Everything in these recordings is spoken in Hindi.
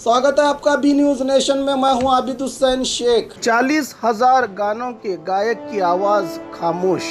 स्वागत है आपका बी न्यूज नेशन में। मैं हूं आबिद हुसैन शेख। 40,000 गानों के गायक की आवाज खामोश।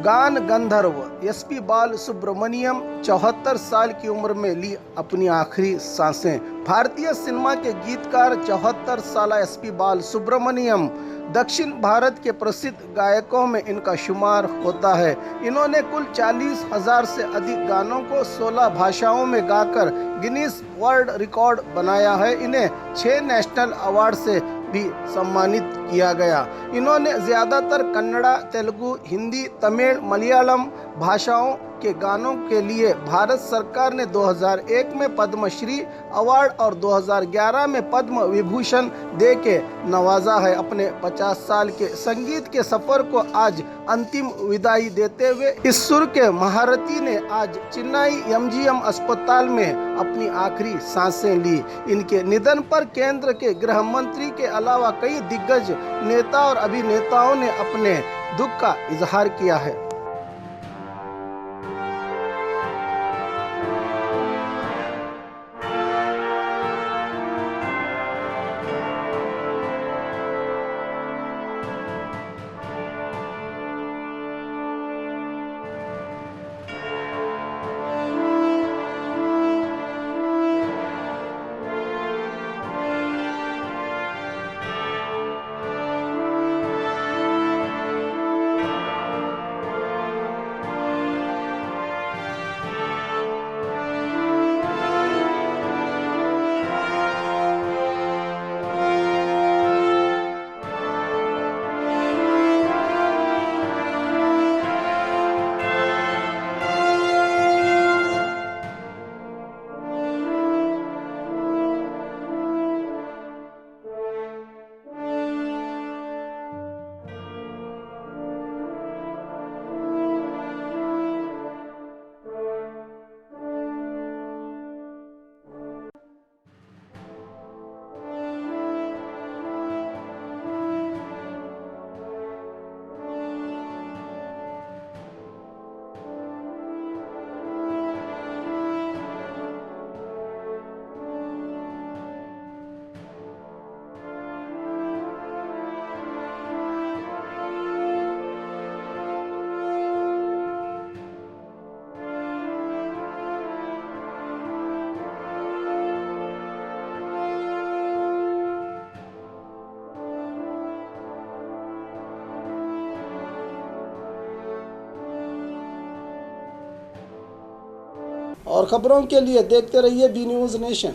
गान गंधर्व एसपी बाल सुब्रमण्यम 74 साल की उम्र में ली अपनी आखिरी सांसें। भारतीय सिनेमा के गीतकार 74 साल एसपी बाल सुब्रमण्यम दक्षिण भारत के प्रसिद्ध गायकों में इनका शुमार होता है। इन्होंने कुल 40,000 से अधिक गानों को 16 भाषाओं में गाकर गिनीज वर्ल्ड रिकॉर्ड बनाया है। इन्हें 6 नेशनल अवार्ड से भी सम्मानित किया गया। इन्होंने ज़्यादातर कन्नड़ा, तेलुगु, हिंदी, तमिल, मलयालम भाषाओं के गानों के लिए भारत सरकार ने 2001 में पद्मश्री अवार्ड और 2011 में पद्म विभूषण दे के नवाजा है। अपने 50 साल के संगीत के सफर को आज अंतिम विदाई देते हुए इस सुर के महारथी ने आज चेन्नई एमजीएम अस्पताल में अपनी आखिरी सांसें ली। इनके निधन पर केंद्र के गृह मंत्री के अलावा कई दिग्गज नेता और अभिनेताओं ने अपने दुख का इजहार किया है। और खबरों के लिए देखते रहिए बी न्यूज नेशन।